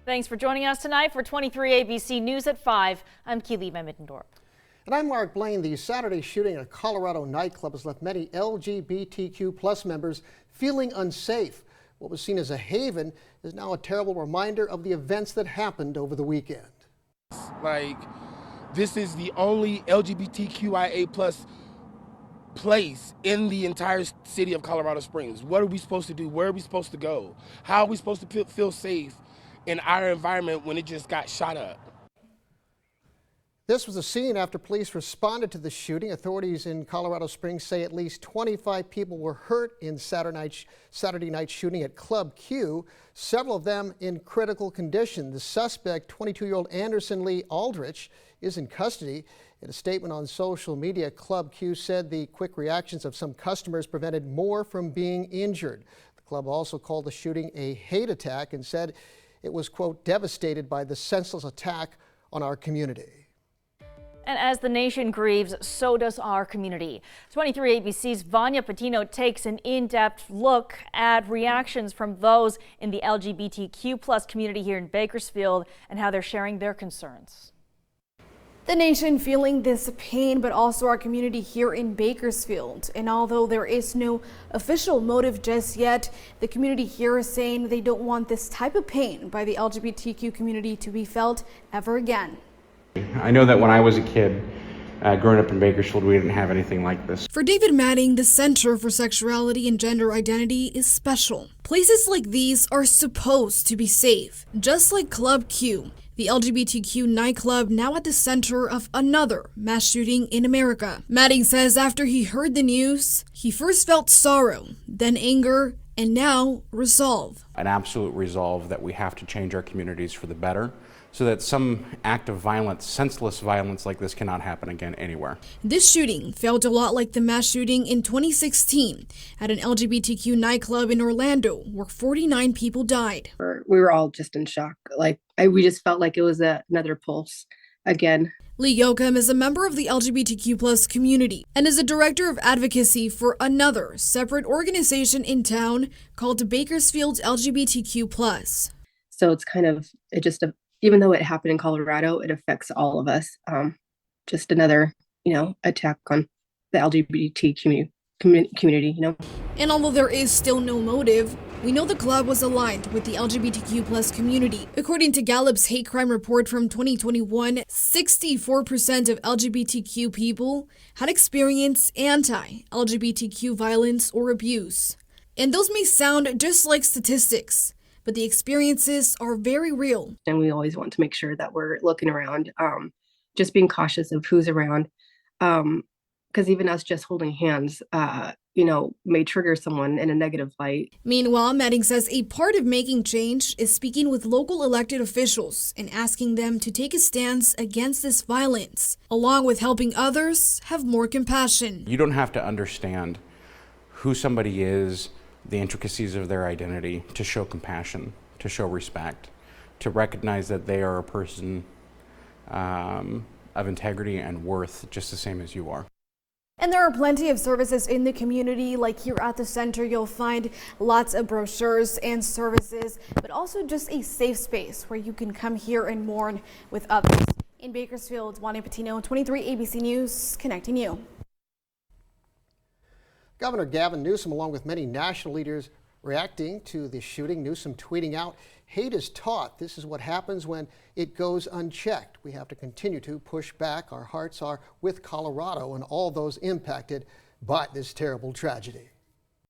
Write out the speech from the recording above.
Thanks for joining us tonight for 23 ABC News at 5. I'm Keely Van Mittendorp. And I'm Mark Blaine. The Saturday shooting at a Colorado nightclub has left many LGBTQ plus members feeling unsafe. What was seen as a haven is now a terrible reminder of the events that happened over the weekend. This is the only LGBTQIA plus place in the entire city of Colorado Springs. What are we supposed to do? Where are we supposed to go? How are we supposed to feel safe in our environment when it just got shot up? This was a scene after police responded to the shooting. Authorities in Colorado Springs say at least 25 people were hurt in Saturday night shooting at Club Q, several of them in critical condition. The suspect, 22-year-old Anderson Lee Aldrich, is in custody. In a statement on social media, Club Q said the quick reactions of some customers prevented more from being injured. The club also called the shooting a hate attack and said it was, quote, devastated by the senseless attack on our community. And as the nation grieves, so does our community. 23 ABC's Vanya Patino takes an in-depth look at reactions from those in the LGBTQ plus community here in Bakersfield and how they're sharing their concerns. The nation feeling this pain, but also our community here in Bakersfield. And although there is no official motive just yet, the community here is saying they don't want this type of pain by the LGBTQ community to be felt ever again. I know that when I was a kid, growing up in Bakersfield, we didn't have anything like this. For David Manning, the Center for Sexuality and Gender Identity is special. Places like these are supposed to be safe, just like Club Q, the LGBTQ nightclub now at the center of another mass shooting in America. Manning says after he heard the news, he first felt sorrow, then anger, and now resolve. An absolute resolve that we have to change our communities for the better, so that some act of violence, senseless violence like this cannot happen again anywhere. This shooting felt a lot like the mass shooting in 2016 at an LGBTQ nightclub in Orlando where 49 people died. We were all just in shock. We just felt like it was another pulse again. Lee Yoakum is a member of the LGBTQ plus community and is a director of advocacy for another separate organization in town called Bakersfield LGBTQ plus. So it's even though it happened in Colorado, it affects all of us. Just another, attack on the LGBT community, And although there is still no motive, we know the club was aligned with the LGBTQ plus community. According to Gallup's hate crime report from 2021, 64% of LGBTQ people had experienced anti-LGBTQ violence or abuse. And those may sound just like statistics, but the experiences are very real. And we always want to make sure that we're looking around, just being cautious of who's around, because even us just holding hands, may trigger someone in a negative light. Meanwhile, Manning says a part of making change is speaking with local elected officials and asking them to take a stance against this violence, along with helping others have more compassion. You don't have to understand who somebody is, the intricacies of their identity, to show compassion, to show respect, to recognize that they are a person of integrity and worth just the same as you are. And there are plenty of services in the community. Like here at the center, you'll find lots of brochures and services, but also just a safe space where you can come here and mourn with others. In Bakersfield, Vanya Patino, 23 ABC News, connecting you. Governor Gavin Newsom, along with many national leaders reacting to the shooting. Newsom tweeting out, "Hate is taught. This is what happens when it goes unchecked. We have to continue to push back. Our hearts are with Colorado and all those impacted by this terrible tragedy."